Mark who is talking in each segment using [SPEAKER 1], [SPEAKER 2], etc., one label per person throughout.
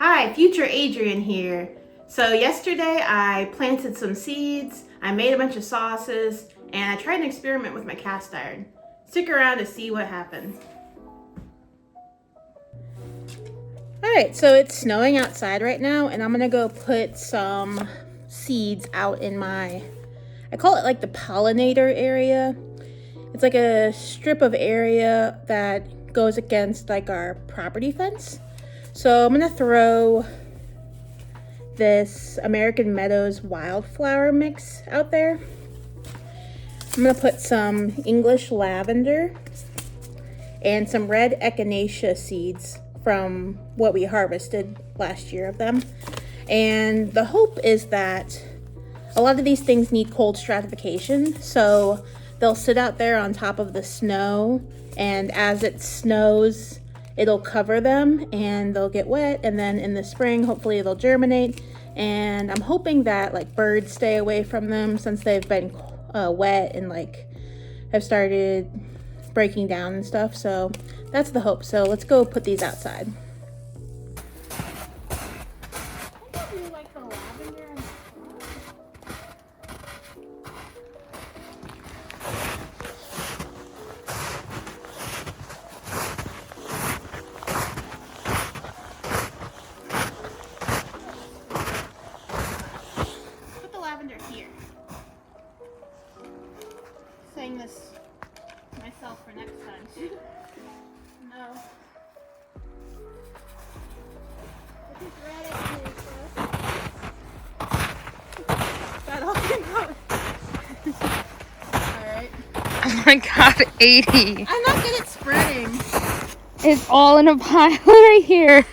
[SPEAKER 1] Hi, future Adrian here. So yesterday I planted some seeds, I made a bunch of sauces, and I tried an experiment with my cast iron. Stick around to see what happened. Alright, so it's snowing outside right now, and I'm gonna go put some seeds out in I call it like the pollinator area. It's like a strip of area that goes against like our property fence. So I'm gonna throw this American Meadows wildflower mix out there. I'm gonna put some English lavender and some red echinacea seeds from what we harvested last year of them. And the hope is that a lot of these things need cold stratification, so they'll sit out there on top of the snow, and as it snows, it'll cover them and they'll get wet, and then in the spring hopefully they'll germinate. And I'm hoping that like birds stay away from them since they've been wet and like have started breaking down and stuff. So that's the hope. So let's go put these outside. Here. Saying this myself for next time. No. That all came out. Alright.
[SPEAKER 2] Oh my god, 80.
[SPEAKER 1] I'm not good at spreading.
[SPEAKER 2] It's all in a pile right here.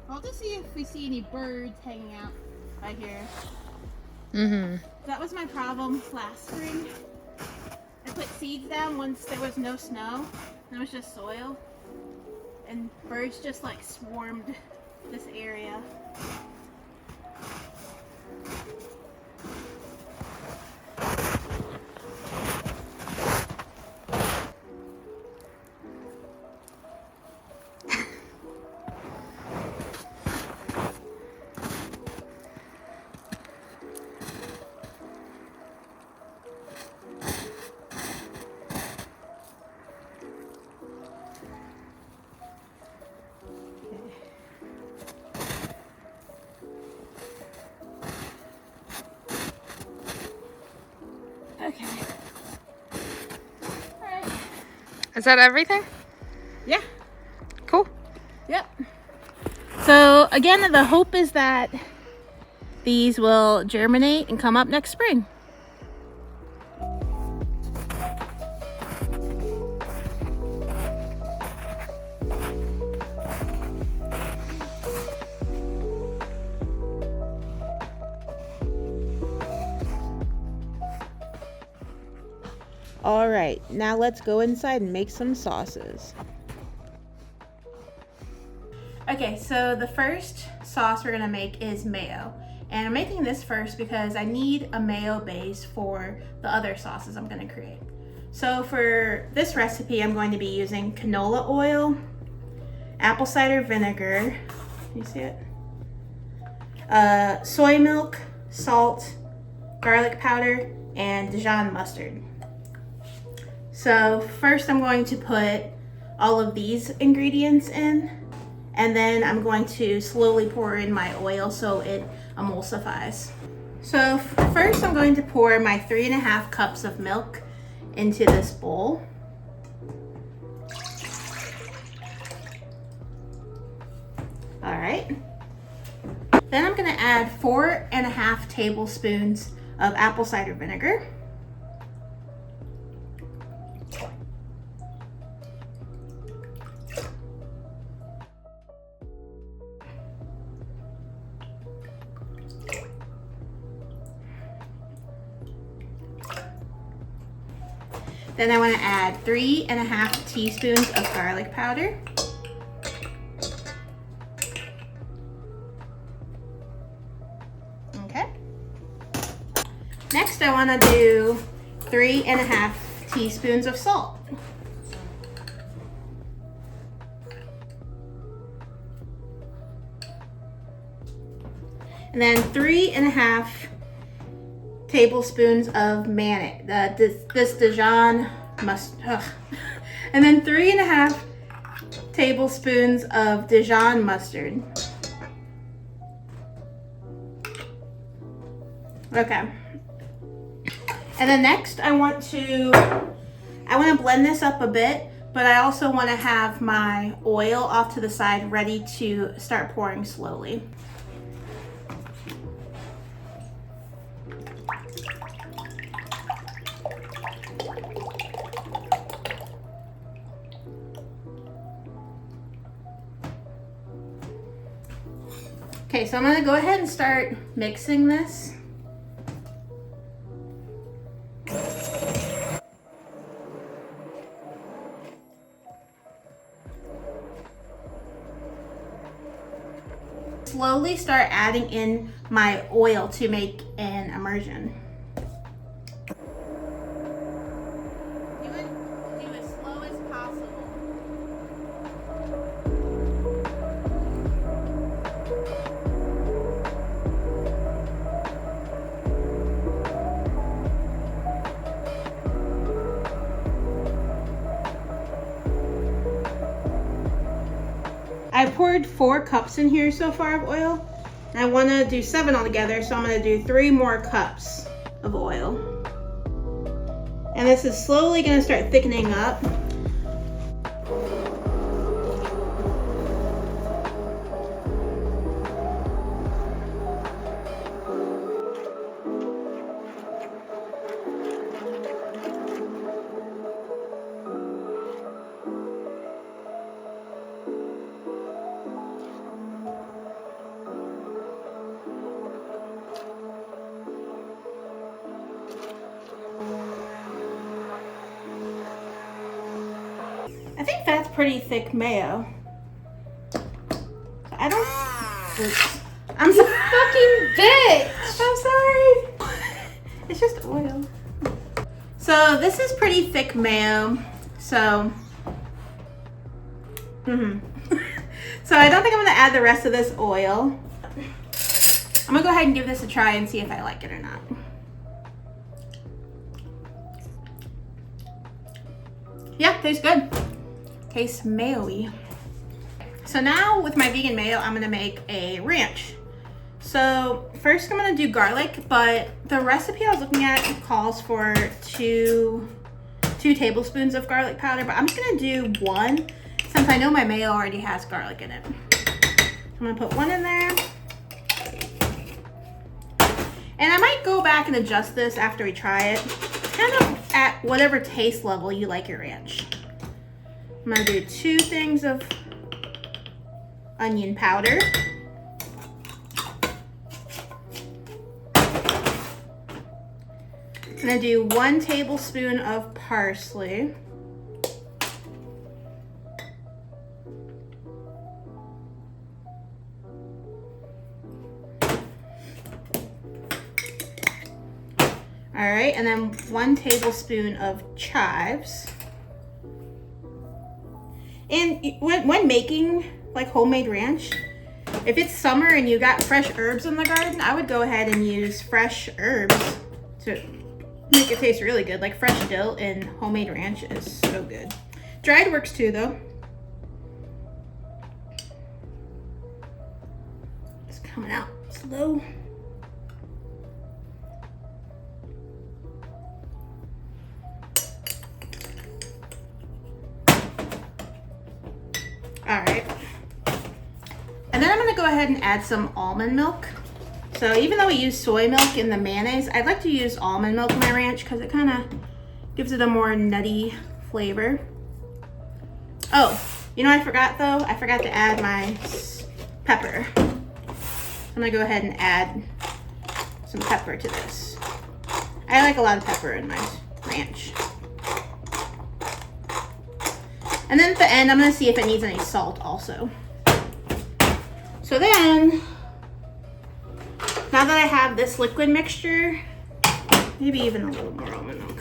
[SPEAKER 1] I'll just see if we see any birds hanging out right here. That was my problem last spring. I put seeds down once there was no snow, and it was just soil, and birds just like swarmed this area. Okay. Alright.
[SPEAKER 2] Is that everything?
[SPEAKER 1] Yeah.
[SPEAKER 2] Cool.
[SPEAKER 1] Yep. So again, the hope is that these will germinate and come up next spring. All right, now let's go inside and make some sauces. Okay, so the first sauce we're gonna make is mayo. And I'm making this first because I need a mayo base for the other sauces I'm gonna create. So for this recipe, I'm going to be using canola oil, apple cider vinegar, you see it? Soy milk, salt, garlic powder, and Dijon mustard. So first I'm going to put all of these ingredients in, and then I'm going to slowly pour in my oil so it emulsifies. So first I'm going to pour my 3.5 cups of milk into this bowl. All right. Then I'm gonna add 4.5 tablespoons of apple cider vinegar. Then I want to add 3½ teaspoons of garlic powder. Okay. Next, I want to do 3½ teaspoons of salt. And then 3½ tablespoons of mayonnaise, this Dijon mustard. And then 3½ tablespoons of Dijon mustard. Okay. And then next I want to blend this up a bit, but I also want to have my oil off to the side ready to start pouring slowly. Okay, so I'm gonna go ahead and start mixing this. Slowly start adding in my oil to make an immersion. Do as slow as possible. I poured 4 cups in here so far of oil, and I want to do 7 altogether, so I'm going to do 3 more cups of oil. And this is slowly going to start thickening up. I think that's pretty thick mayo. I don't. Oops. I'm so
[SPEAKER 2] Fucking bitch!
[SPEAKER 1] I'm sorry. It's just oil. So this is pretty thick mayo. So. So I don't think I'm gonna add the rest of this oil. I'm gonna go ahead and give this a try and see if I like it or not. Yeah, tastes good. Tastes mayo-y. So now with my vegan mayo, I'm gonna make a ranch. So first I'm gonna do garlic, but the recipe I was looking at calls for two tablespoons of garlic powder, but I'm just gonna do 1 since I know my mayo already has garlic in it. I'm gonna put 1 in there. And I might go back and adjust this after we try it. Kind of at whatever taste level you like your ranch. I'm gonna do 2 things of onion powder. I'm gonna do 1 tablespoon of parsley. All right, and then 1 tablespoon of chives. And when making like homemade ranch, if it's summer and you got fresh herbs in the garden, I would go ahead and use fresh herbs to make it taste really good. Like fresh dill in homemade ranch is so good. Dried works too though. It's coming out slow. All right, and then I'm gonna go ahead and add some almond milk. So even though we use soy milk in the mayonnaise, I'd like to use almond milk in my ranch because it kind of gives it a more nutty flavor. Oh, you know what I forgot though? I forgot to add my pepper. I'm gonna go ahead and add some pepper to this. I like a lot of pepper in my ranch. And then at the end, I'm gonna see if it needs any salt also. So then, now that I have this liquid mixture, maybe even a little more almond milk.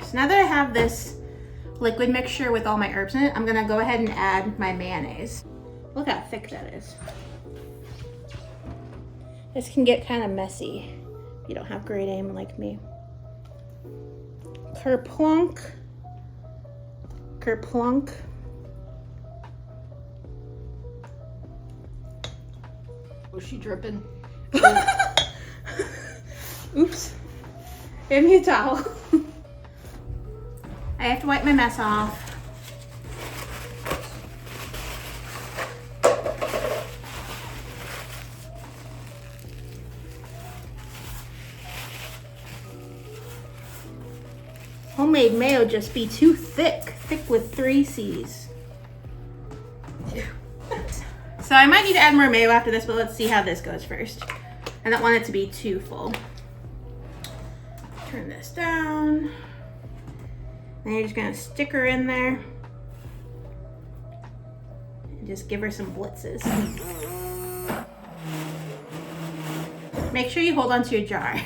[SPEAKER 1] So now that I have this liquid mixture with all my herbs in it, I'm gonna go ahead and add my mayonnaise. Look how thick that is. This can get kind of messy if you don't have great aim like me. Kerplunk. Kerplunk.
[SPEAKER 2] Was she dripping?
[SPEAKER 1] Oops. Give me a towel. I have to wipe my mess off. Homemade mayo just be too thick. Thick with 3 C's. So I might need to add more mayo after this, but let's see how this goes first. I don't want it to be too full. Turn this down. Then you're just gonna stick her in there. And just give her some blitzes. Make sure you hold onto your jar.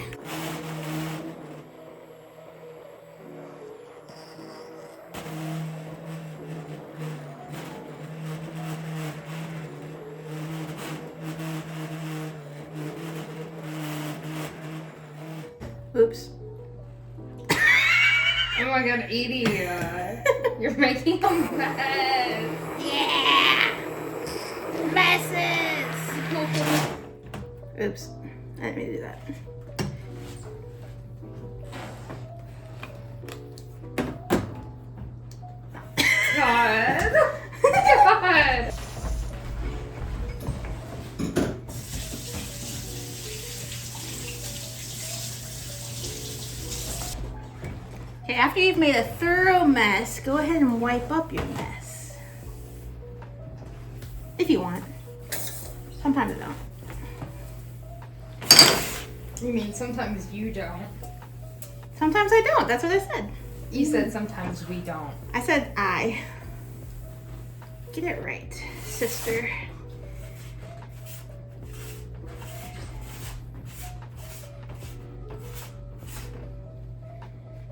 [SPEAKER 1] Oops.
[SPEAKER 2] Oh my god, idiot. You're making a mess.
[SPEAKER 1] Yeah! Messes! Oops. I didn't mean to do that.
[SPEAKER 2] God. God.
[SPEAKER 1] Okay, after you've made a thorough mess, go ahead and wipe up your mess. If you want. Sometimes I don't.
[SPEAKER 2] You mean sometimes you don't?
[SPEAKER 1] Sometimes I don't. That's what I said.
[SPEAKER 2] You said sometimes we don't.
[SPEAKER 1] I said I. Get it right, sister.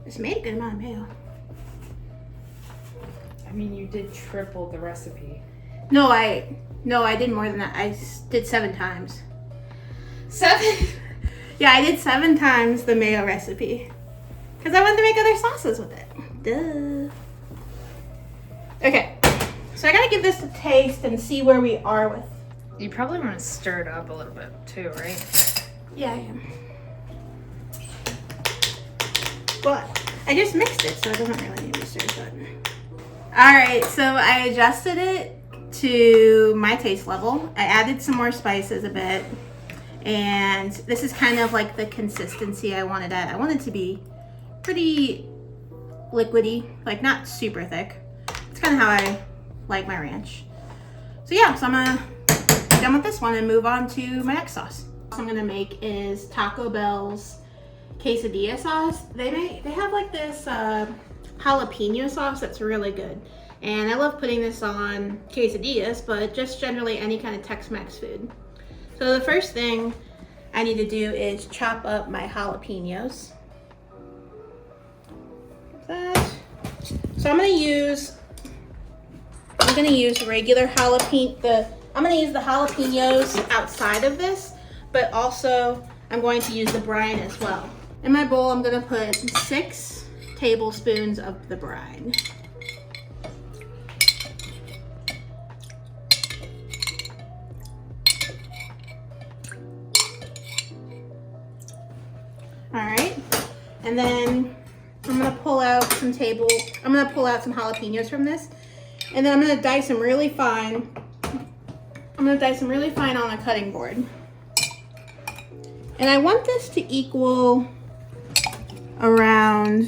[SPEAKER 1] Just made a good amount of mayo.
[SPEAKER 2] I mean, you did triple the recipe.
[SPEAKER 1] No, I did more than that. I did 7 times.
[SPEAKER 2] 7?
[SPEAKER 1] Yeah, I did 7 times the mayo recipe. Because I wanted to make other sauces with it. Duh. Okay, so I gotta give this a taste and see where we are with.
[SPEAKER 2] You probably want to stir it up a little bit too, right?
[SPEAKER 1] Yeah, I am. But I just mixed it, so it doesn't really need to be stirred. Alright, so I adjusted it to my taste level. I added some more spices a bit. And this is kind of like the consistency I wanted at. I wanted it to be pretty liquidy, like not super thick. It's kind of how I like my ranch. So yeah, so I'm gonna be done with this one and move on to my next sauce. What I'm gonna make is Taco Bell's quesadilla sauce. They have like this jalapeno sauce that's really good. And I love putting this on quesadillas, but just generally any kind of Tex-Mex food. So the first thing I need to do is chop up my jalapenos. That. So I'm gonna use regular jalapeno. I'm gonna use the jalapenos outside of this, but also I'm going to use the brine as well. In my bowl, I'm gonna put 6 tablespoons of the brine. All right, and then I'm gonna pull out some jalapenos from this, and then I'm gonna dice them really fine. I'm gonna dice them really fine on a cutting board. And I want this to equal around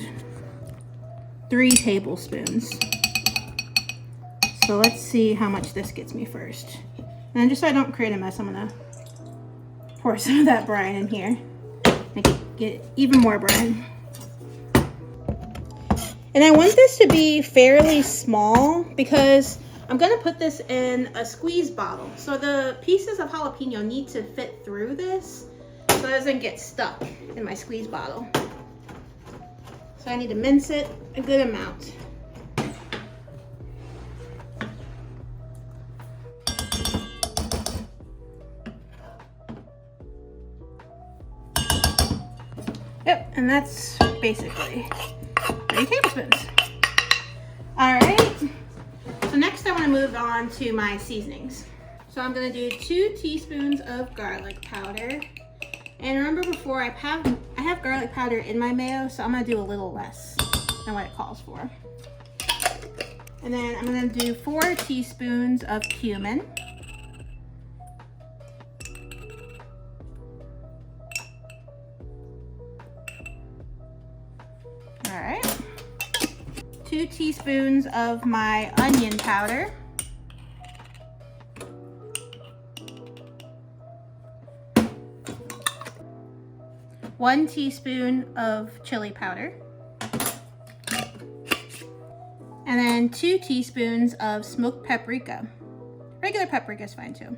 [SPEAKER 1] 3 tablespoons. So let's see how much this gets me first. And then just so I don't create a mess, I'm gonna pour some of that brine in here. Make it get even more brine. And I want this to be fairly small because I'm gonna put this in a squeeze bottle. So the pieces of jalapeno need to fit through this so it doesn't get stuck in my squeeze bottle. So I need to mince it a good amount. Yep, and that's basically 3 tablespoons. All right, so next I want to move on to my seasonings. So I'm going to do 2 teaspoons of garlic powder. And remember before, I have garlic powder in my mayo, so I'm going to do a little less than what it calls for. And then I'm going to do 4 teaspoons of cumin. All right. 2 teaspoons of my onion powder. 1 teaspoon of chili powder. And then 2 teaspoons of smoked paprika. Regular paprika is fine too.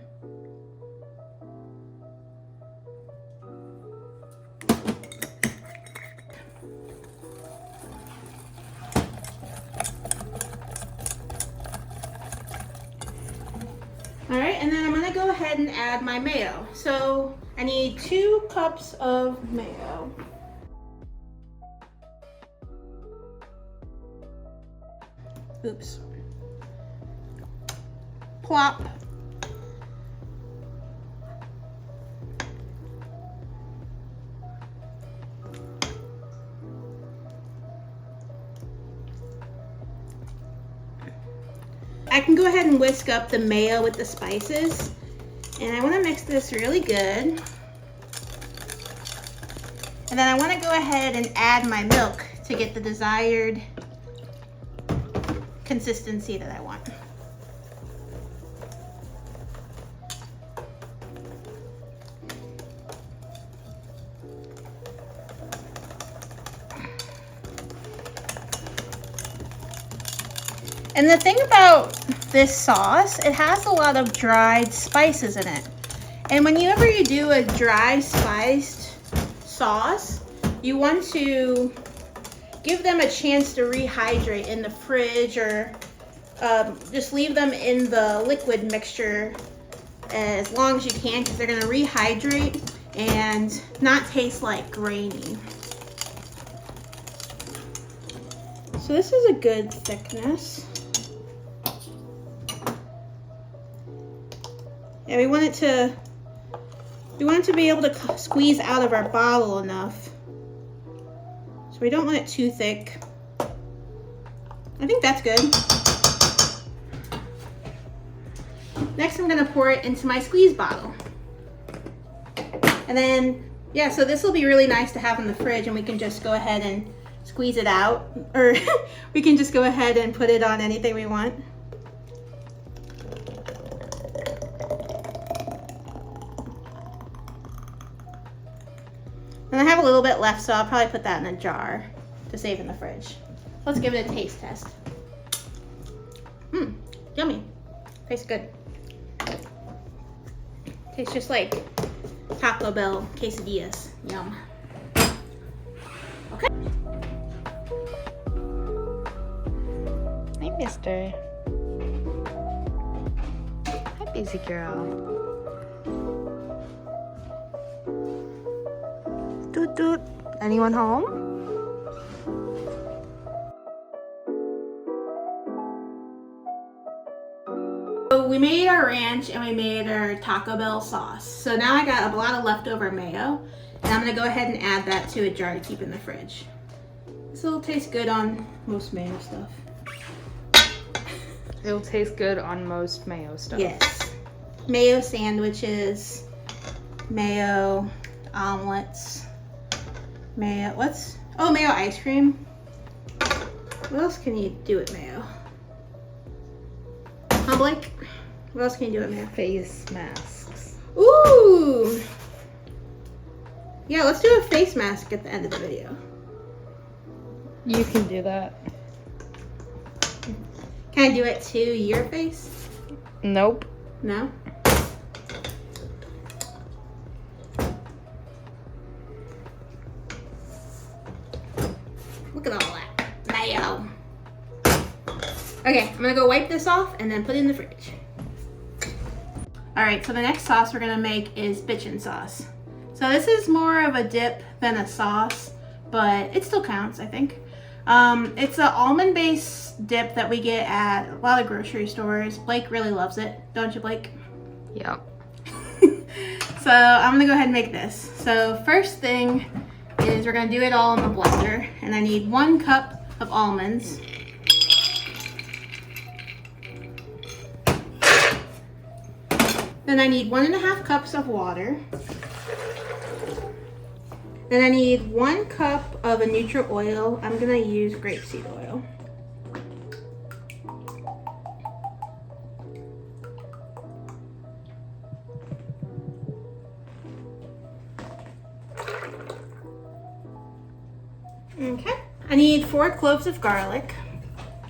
[SPEAKER 1] All right, and then I'm gonna go ahead and add my mayo. So I need 2 cups of mayo. Oops. Plop. I can go ahead and whisk up the mayo with the spices, and I want to mix this really good. And then I want to go ahead and add my milk to get the desired consistency that I want. And the thing about this sauce, it has a lot of dried spices in it. And whenever you do a dry spiced sauce, you want to give them a chance to rehydrate in the fridge, or just leave them in the liquid mixture as long as you can, because they're going to rehydrate and not taste like grainy. So this is a good thickness. Yeah, we want it to be able to squeeze out of our bottle enough. So we don't want it too thick. I think that's good. Next, I'm gonna pour it into my squeeze bottle. And then, yeah, so this will be really nice to have in the fridge, and we can just go ahead and squeeze it out, or we can just go ahead and put it on anything we want. And I have a little bit left, so I'll probably put that in a jar to save in the fridge. Let's give it a taste test. Yummy. Tastes good. Tastes just like Taco Bell quesadillas. Yum. Okay.
[SPEAKER 2] Hi, mister. Hi, busy girl. Doot doot. Anyone home?
[SPEAKER 1] So we made our ranch and we made our Taco Bell sauce. So now I got a lot of leftover mayo, and I'm gonna go ahead and add that to a jar to keep in the fridge. This will taste good on most mayo stuff.
[SPEAKER 2] It'll taste good on most mayo stuff.
[SPEAKER 1] Yes. Mayo sandwiches, mayo omelets, mayo, mayo ice cream. What else can you do with mayo? Public. What else can you do with mayo?
[SPEAKER 2] Face masks.
[SPEAKER 1] Ooh. Yeah, let's do a face mask at the end of the video.
[SPEAKER 2] You can do that.
[SPEAKER 1] Can I do it to your face?
[SPEAKER 3] Nope.
[SPEAKER 1] No? Look at all that mayo. Okay, I'm gonna go wipe this off and then put it in the fridge. All right, so the next sauce we're gonna make is bitchin sauce. So this is more of a dip than a sauce, but it still counts, I think. It's an almond-based dip that we get at a lot of grocery stores. Blake really loves it, don't you, Blake?
[SPEAKER 3] Yep.
[SPEAKER 1] So I'm gonna go ahead and make this. So first thing is we're gonna do it all in the blender, and I need 1 cup of almonds. Then I need 1.5 cups of water. Then I need 1 cup of a neutral oil. I'm gonna use grapeseed oil. Okay. I need 4 cloves of garlic.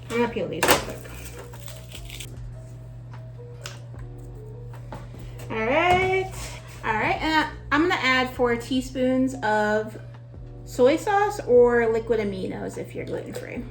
[SPEAKER 1] I'm gonna peel these real quick. Alright, and I'm gonna add 4 teaspoons of soy sauce or liquid aminos if you're gluten-free.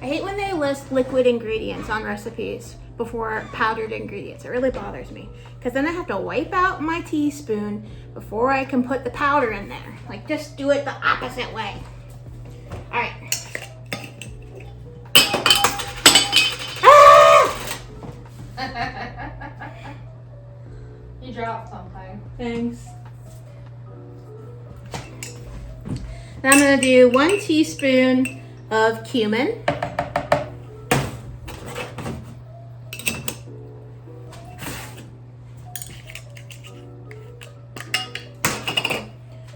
[SPEAKER 1] I hate when they list liquid ingredients on recipes before powdered ingredients. It really bothers me because then I have to wipe out my teaspoon before I can put the powder in there. Like, just do it the opposite way. All right.
[SPEAKER 2] You dropped something.
[SPEAKER 1] Thanks. Now I'm gonna do 1 teaspoon of cumin.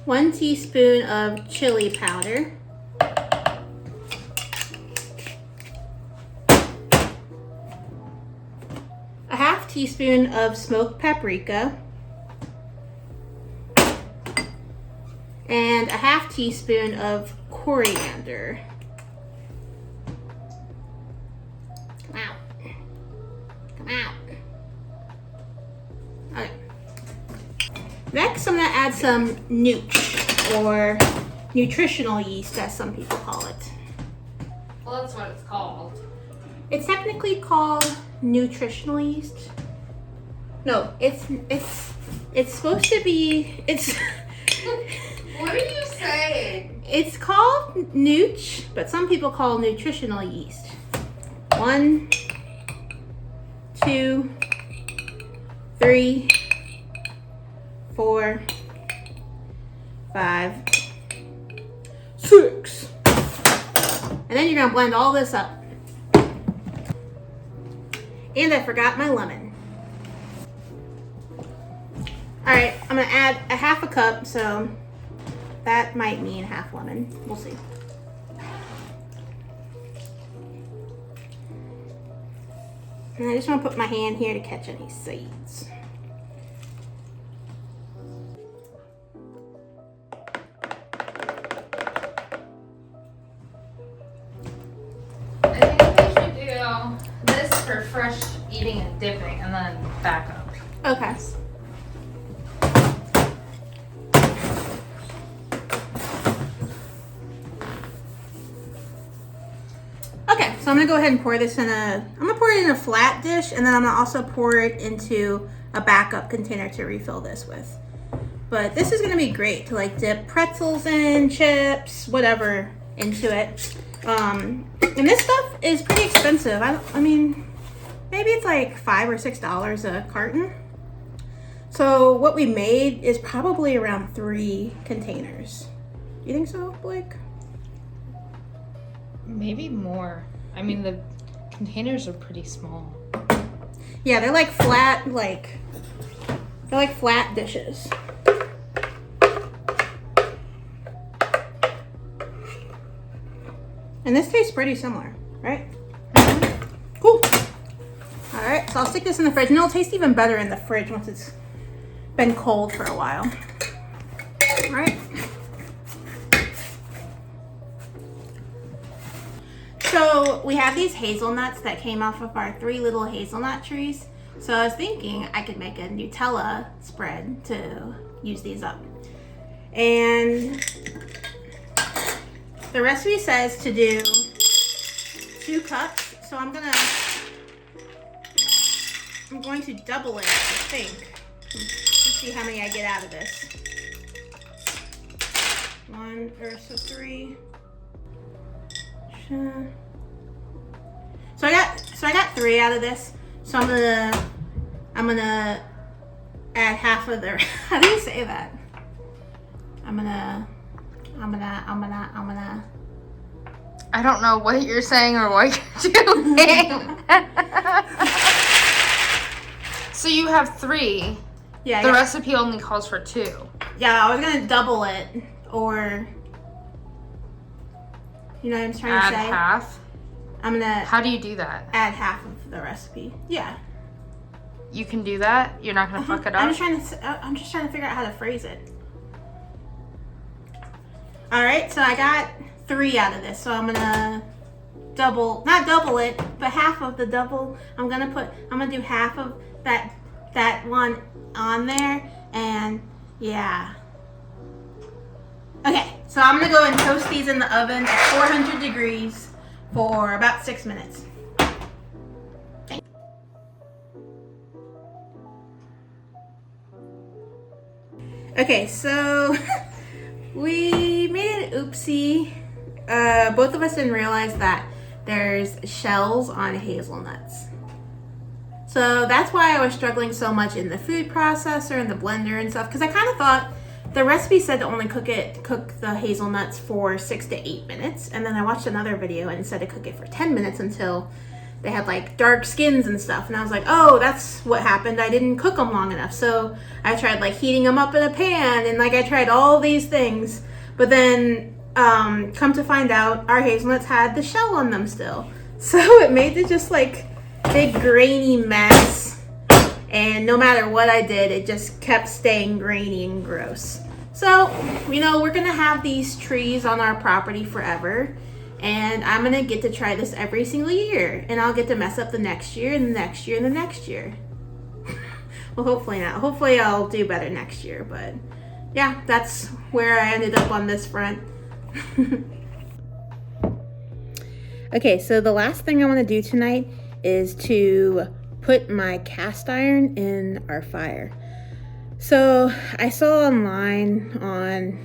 [SPEAKER 1] One teaspoon of chili powder. A 1/2 teaspoon of smoked paprika. And a 1/2 teaspoon of coriander. Come out. Come out. Okay. Next, I'm gonna add some nooch, or nutritional yeast, as some people call it.
[SPEAKER 2] Well, that's what it's called.
[SPEAKER 1] It's technically called nutritional yeast. No, it's supposed to be,
[SPEAKER 2] What are you saying?
[SPEAKER 1] it's called nooch, but some people call nutritional yeast. 1, 2, 3, 4, 5, 6. And then you're gonna blend all this up. And I forgot my lemon. All right, I'm gonna add a 1/2 cup, so that might mean 1/2 lemon. We'll see. And I just want to put my hand here to catch any seeds.
[SPEAKER 2] I think we should do this for fresh eating and dipping, and then back up.
[SPEAKER 1] Okay. Okay, so I'm gonna go ahead and pour this in I'm gonna pour it in a flat dish, and then I'm gonna also pour it into a backup container to refill this with. But this is gonna be great to like dip pretzels in, chips, whatever into it. And this stuff is pretty expensive. I mean, maybe it's like $5 or $6 a carton. So what we made is probably around 3 containers. You think so, Blake?
[SPEAKER 3] Maybe more. I mean, the containers are pretty small.
[SPEAKER 1] Yeah, they're like flat, they're like flat dishes. And this tastes pretty similar, right? Cool. All right, so I'll stick this in the fridge, and it'll taste even better in the fridge once it's been cold for a while. All right. So we have these hazelnuts that came off of our 3 little hazelnut trees. So I was thinking I could make a Nutella spread to use these up. And the recipe says to do 2 cups. So I'm going to double it, I think. Let's see how many I get out of this. 3. So I got 3 out of this. So I'm gonna add half of the. How do you say that? I'm gonna.
[SPEAKER 3] I don't know what you're saying or what you're doing. So you have 3.
[SPEAKER 1] Yeah.
[SPEAKER 3] The recipe only calls for 2.
[SPEAKER 1] Yeah, I was gonna double it, or you know what I'm trying to say.
[SPEAKER 3] Add half.
[SPEAKER 1] I'm gonna.
[SPEAKER 3] How do you do that?
[SPEAKER 1] Add half of the recipe. Yeah.
[SPEAKER 3] You can do that. You're not gonna fuck it up.
[SPEAKER 1] I'm just trying to figure out how to phrase it. All right, so I got 3 out of this, so I'm gonna not double it, but half of the double. I'm gonna do half of that one on there, and yeah. Okay, so I'm gonna go and toast these in the oven at 400 degrees for about 6 minutes. Okay, so we made an oopsie. Both of us didn't realize that there's shells on hazelnuts. So that's why I was struggling so much in the food processor and the blender and stuff, because I kind of thought the recipe said to only cook the hazelnuts for 6 to 8 minutes. And then I watched another video and it said to cook it for 10 minutes until they had like dark skins and stuff. And I was like, oh, that's what happened. I didn't cook them long enough. So I tried like heating them up in a pan, and like I tried all these things. But then come to find out, our hazelnuts had the shell on them still. So it made it just like big grainy mess. And no matter what I did, it just kept staying grainy and gross. So, you know, we're gonna have these trees on our property forever. And I'm gonna get to try this every single year. And I'll get to mess up the next year and the next year and the next year. Well, hopefully not. Hopefully I'll do better next year. But yeah, that's where I ended up on this front. Okay, so the last thing I wanna do tonight is to put my cast iron in our fire. So I saw online on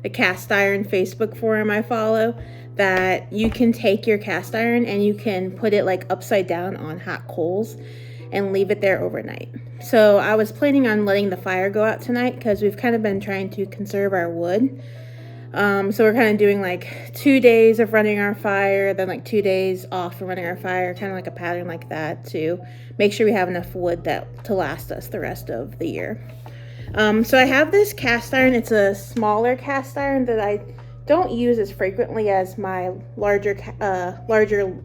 [SPEAKER 1] the cast iron Facebook forum I follow that you can take your cast iron and you can put it like upside down on hot coals and leave it there overnight. So I was planning on letting the fire go out tonight because we've kind of been trying to conserve our wood. So we're kind of doing like 2 days of running our fire, then like 2 days off from running our fire, kind of like a pattern like that to make sure we have enough wood to last us the rest of the year. So I have this cast iron. It's a smaller cast iron that I don't use as frequently as my larger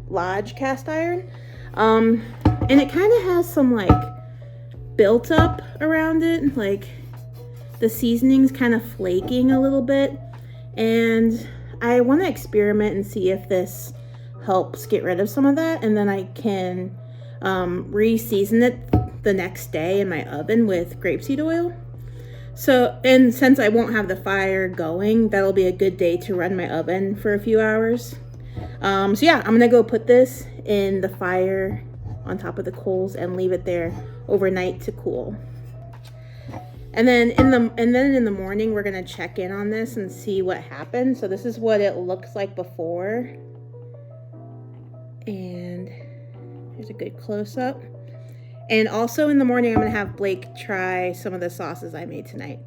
[SPEAKER 1] lodge cast iron. And it kind of has some like built up around it, like the seasoning's kind of flaking a little bit. And I want to experiment and see if this helps get rid of some of that, and then I can re-season it the next day in my oven with grapeseed oil. So, and since I won't have the fire going, that'll be a good day to run my oven for a few hours. So yeah, I'm gonna go put this in the fire on top of the coals and leave it there overnight to cool. And then in the morning, we're gonna check in on this and see what happened. So this is what it looks like before. And here's a good close-up. And also in the morning, I'm gonna have Blake try some of the sauces I made tonight.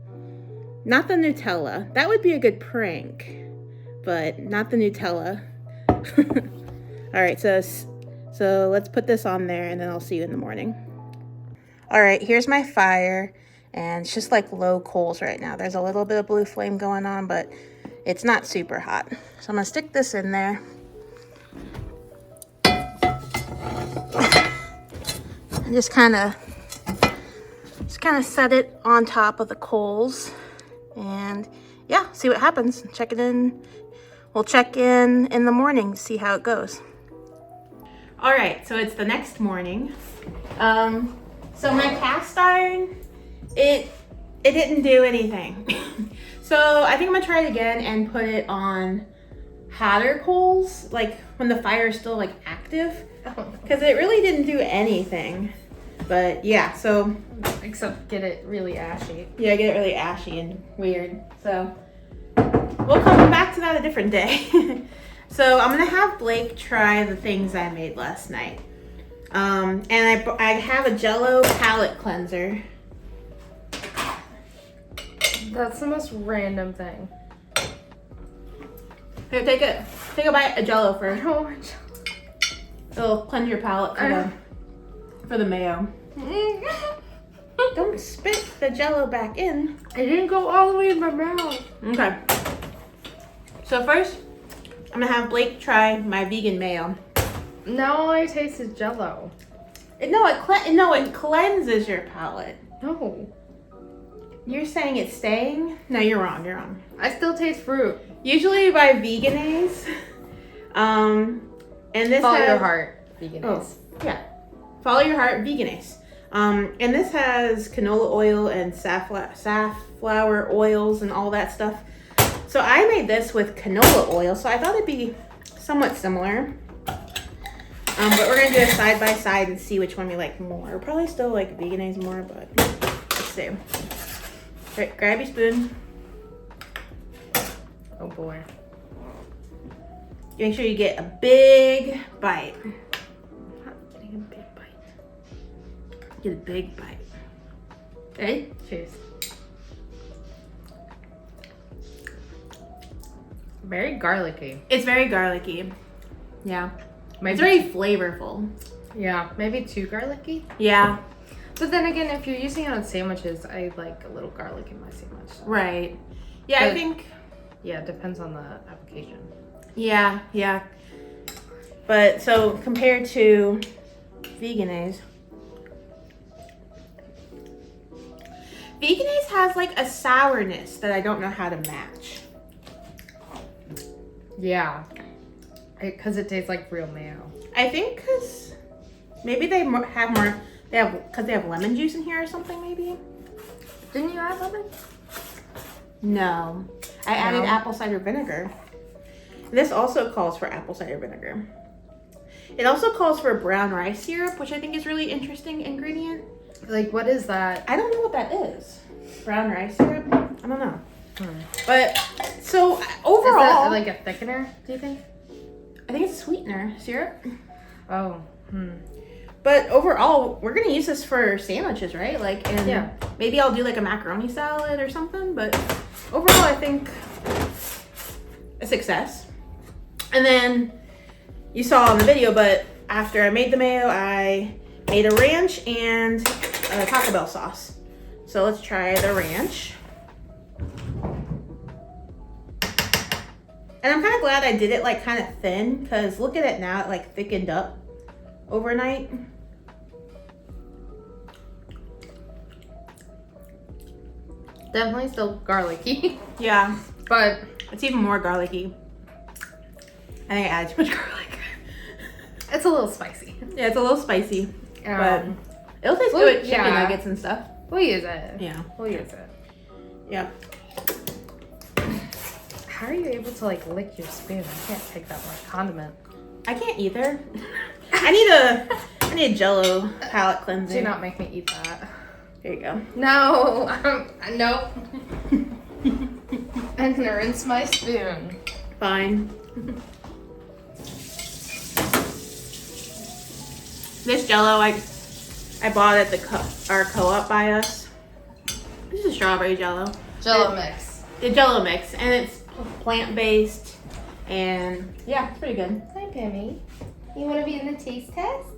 [SPEAKER 1] Not the Nutella. That would be a good prank, but not the Nutella. All right, so let's put this on there and then I'll see you in the morning. All right, here's my fire. And it's just like low coals right now. There's a little bit of blue flame going on, but it's not super hot. So I'm gonna stick this in there. And just kind of Just kind of set it on top of the coals and yeah, see what happens. Check it in. We'll check in the morning to see how it goes. All right, so it's the next morning. So my cast iron, it didn't do anything. So I think I'm gonna try it again and put it on hotter coals, like when the fire is still like active, because it really didn't do anything. But yeah, so
[SPEAKER 3] Except get it really ashy.
[SPEAKER 1] yeah, get it really ashy and weird. So we'll come back to that a different day. So I'm gonna have Blake try the things I made last night. And I have a Jello palette cleanser.
[SPEAKER 3] That's the most random thing.
[SPEAKER 1] Here, take a bite of Jello
[SPEAKER 3] I
[SPEAKER 1] first.
[SPEAKER 3] don't want
[SPEAKER 1] It'll cleanse your palate for the mayo. Don't spit the Jello back in.
[SPEAKER 3] It didn't go all the way in my mouth.
[SPEAKER 1] Okay. So first, I'm gonna have Blake try my vegan mayo.
[SPEAKER 3] Now all I taste is Jello.
[SPEAKER 1] It cleanses your palate.
[SPEAKER 3] No.
[SPEAKER 1] You're saying it's staying? No, you're wrong. You're wrong.
[SPEAKER 3] I still taste fruit.
[SPEAKER 1] Usually by Veganese, and this
[SPEAKER 3] Follow
[SPEAKER 1] has,
[SPEAKER 3] your heart, veganese.
[SPEAKER 1] Oh, yeah. Follow your heart, Veganese. And this has canola oil and safflower oils and all that stuff. So I made this with canola oil, so I thought it'd be somewhat similar. But we're gonna do it side by side and see which one we like more. Probably still like Veganese more, but let's see. Right, grab your spoon.
[SPEAKER 3] Oh boy.
[SPEAKER 1] Make sure you get a big bite.
[SPEAKER 3] I'm not getting a big bite.
[SPEAKER 1] Get a big bite. Okay?
[SPEAKER 3] Cheers. Very garlicky.
[SPEAKER 1] It's very garlicky. Yeah.
[SPEAKER 3] Maybe,
[SPEAKER 1] It's very flavorful.
[SPEAKER 3] yeah, maybe too garlicky.
[SPEAKER 1] Yeah.
[SPEAKER 3] But then again, if you're using it on sandwiches, I like a little garlic in my sandwich. So.
[SPEAKER 1] Right. Yeah, I
[SPEAKER 3] But-
[SPEAKER 1] think.
[SPEAKER 3] Yeah, it depends on the application.
[SPEAKER 1] Yeah, yeah. But so compared to Veganese, Veganese has like a sourness that I don't know how to match.
[SPEAKER 3] Yeah. Because it tastes like real mayo.
[SPEAKER 1] I think because maybe they because they have lemon juice in here or something maybe.
[SPEAKER 3] Didn't you add lemon?
[SPEAKER 1] No, I added
[SPEAKER 3] No?
[SPEAKER 1] apple cider vinegar. This also calls for apple cider vinegar. It also calls for brown rice syrup, which I think is really interesting ingredient.
[SPEAKER 3] Like, what is that?
[SPEAKER 1] I don't know what that is. Brown rice syrup? I don't know.
[SPEAKER 3] Hmm.
[SPEAKER 1] But so
[SPEAKER 3] Is
[SPEAKER 1] overall,
[SPEAKER 3] that like a thickener, do you think?
[SPEAKER 1] I think it's a sweetener syrup.
[SPEAKER 3] Oh,
[SPEAKER 1] But overall, we're gonna use this for sandwiches, right? Like, and
[SPEAKER 3] Yeah.
[SPEAKER 1] maybe I'll do like a macaroni salad or something. But overall, I think a success. And then you saw in the video, but after I made the mayo, I made a ranch and a Taco Bell sauce. So let's try the ranch. And I'm kind of glad I did it like kind of thin, because look at it now, it like thickened up overnight.
[SPEAKER 3] definitely still garlicky,
[SPEAKER 1] Yeah,
[SPEAKER 3] but
[SPEAKER 1] it's even more garlicky. I think I added too much garlic.
[SPEAKER 3] it's a little spicy.
[SPEAKER 1] Yeah, it's a little spicy, but it'll taste
[SPEAKER 3] well,
[SPEAKER 1] good with chicken
[SPEAKER 3] yeah.
[SPEAKER 1] nuggets and stuff.
[SPEAKER 3] We'll use it.
[SPEAKER 1] Yeah,
[SPEAKER 3] We'll use it.
[SPEAKER 1] yeah.
[SPEAKER 3] How are you able to like lick your spoon? I can't take that much condiment.
[SPEAKER 1] I can't either. I need a Jello palate cleanser.
[SPEAKER 3] Do not make me eat that.
[SPEAKER 1] Here you go.
[SPEAKER 3] No, nope. I'm gonna rinse my spoon.
[SPEAKER 1] Fine. This Jello I bought at our co-op by us. This is strawberry Jello.
[SPEAKER 3] Jello mix.
[SPEAKER 1] The Jello mix, and it's plant-based, and yeah, it's pretty good.
[SPEAKER 3] Hi, Pammy. You want to be in the taste test?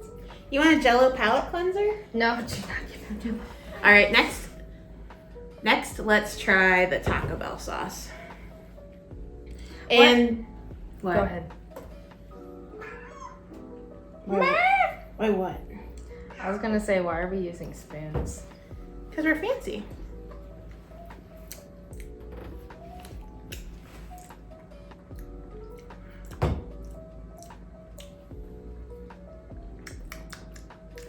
[SPEAKER 1] You want a Jello palate cleanser?
[SPEAKER 3] No, do not give it to me.
[SPEAKER 1] All right, next, let's try the Taco Bell sauce. And what?
[SPEAKER 3] Go ahead.
[SPEAKER 1] Wait, what?
[SPEAKER 3] I was gonna say, why are we using spoons?
[SPEAKER 1] Because we're fancy.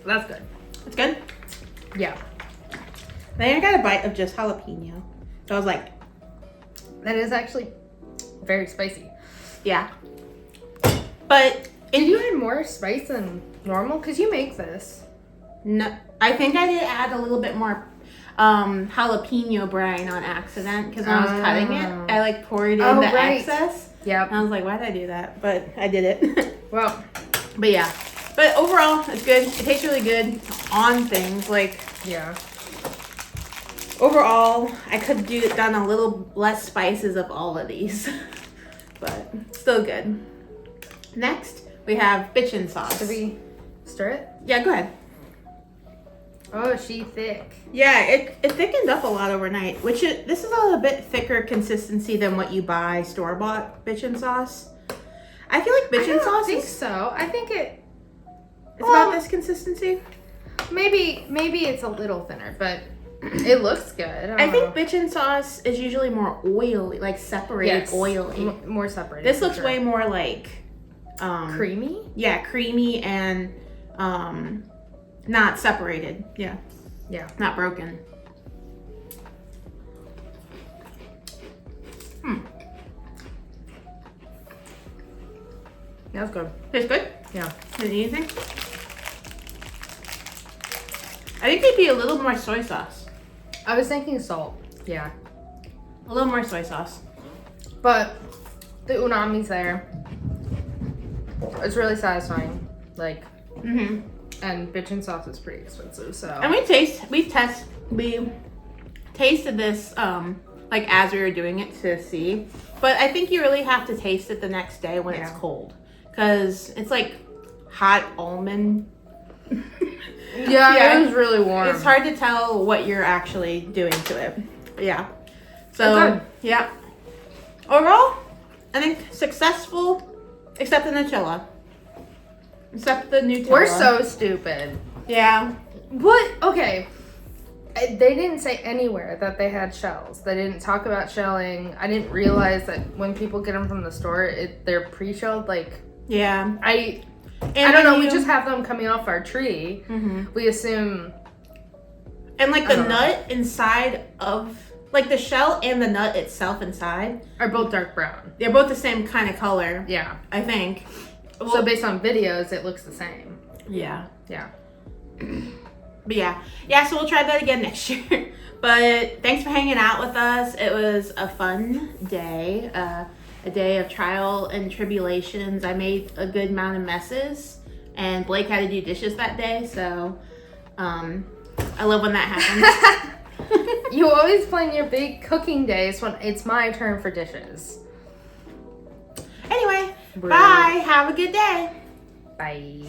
[SPEAKER 3] That's good.
[SPEAKER 1] It's good.
[SPEAKER 3] Yeah.
[SPEAKER 1] Then I got a bite of just jalapeno. So I was like,
[SPEAKER 3] That is actually very spicy.
[SPEAKER 1] yeah. But
[SPEAKER 3] Did you add more spice than normal? Because you make this.
[SPEAKER 1] no, I think I did add a little bit more jalapeno brine on accident because when I was cutting it, I like poured in the excess.
[SPEAKER 3] Yep.
[SPEAKER 1] And I was like, why did I do that? But I did it.
[SPEAKER 3] Well,
[SPEAKER 1] But yeah. But overall, it's good. It tastes really good on things. Like,
[SPEAKER 3] yeah.
[SPEAKER 1] overall, I could have done a little less spices of all of these. But still good. Next, we have bitchin sauce.
[SPEAKER 3] Should we stir it?
[SPEAKER 1] Yeah, go ahead.
[SPEAKER 3] Oh, she thick.
[SPEAKER 1] Yeah, it thickened up a lot overnight, which this is a little bit thicker consistency than what you buy store-bought bitchin sauce. I feel like bitchin
[SPEAKER 3] I
[SPEAKER 1] sauce
[SPEAKER 3] don't think
[SPEAKER 1] is
[SPEAKER 3] so. I think it's
[SPEAKER 1] about this consistency.
[SPEAKER 3] maybe it's a little thinner, but it looks good.
[SPEAKER 1] I think bitchin sauce is usually more oily, like separated oily.
[SPEAKER 3] More separated.
[SPEAKER 1] This
[SPEAKER 3] for
[SPEAKER 1] looks
[SPEAKER 3] sure.
[SPEAKER 1] way more like
[SPEAKER 3] creamy.
[SPEAKER 1] Yeah, creamy and not separated. Yeah,
[SPEAKER 3] Yeah.
[SPEAKER 1] not broken.
[SPEAKER 3] That's good.
[SPEAKER 1] Tastes good.
[SPEAKER 3] Yeah.
[SPEAKER 1] Did you anything? I think they'd be a little more soy sauce.
[SPEAKER 3] I was thinking salt. Yeah.
[SPEAKER 1] A little more soy sauce.
[SPEAKER 3] But the unami's there. It's really satisfying. Like,
[SPEAKER 1] Mm-hmm.
[SPEAKER 3] and bitchin sauce is pretty expensive, so.
[SPEAKER 1] And we tasted this like as we were doing it to see. But I think you really have to taste it the next day when it's cold. Because it's like hot almond.
[SPEAKER 3] Yeah, it was really warm.
[SPEAKER 1] It's hard to tell what you're actually doing to it. But yeah. So,
[SPEAKER 3] Okay.
[SPEAKER 1] yeah. Overall, I think successful, except the Nutella. Except the Nutella.
[SPEAKER 3] We're so stupid.
[SPEAKER 1] Yeah.
[SPEAKER 3] What? Okay. They didn't say anywhere that they had shells. They didn't talk about shelling. I didn't realize that when people get them from the store, they're pre-shelled. Like,
[SPEAKER 1] Yeah.
[SPEAKER 3] I
[SPEAKER 1] And
[SPEAKER 3] don't know.
[SPEAKER 1] when
[SPEAKER 3] We just have them coming off our tree.
[SPEAKER 1] Mm-hmm.
[SPEAKER 3] We assume.
[SPEAKER 1] And like
[SPEAKER 3] I
[SPEAKER 1] the
[SPEAKER 3] don't know.
[SPEAKER 1] nut inside of, like the shell and the nut itself inside,
[SPEAKER 3] Are both dark brown.
[SPEAKER 1] they're both the same kind of color,
[SPEAKER 3] Yeah.
[SPEAKER 1] I think.
[SPEAKER 3] So based on videos, it looks the same.
[SPEAKER 1] Yeah.
[SPEAKER 3] Yeah.
[SPEAKER 1] But yeah. Yeah, so we'll try that again next year. But thanks for hanging out with us. It was a fun day. A day of trial and tribulations. I made a good amount of messes. And Blake had to do dishes that day, so I love when that happens.
[SPEAKER 3] You always plan your big cooking days when it's my turn for dishes.
[SPEAKER 1] Anyway,
[SPEAKER 3] Rude.
[SPEAKER 1] bye. Have a good day.
[SPEAKER 3] Bye.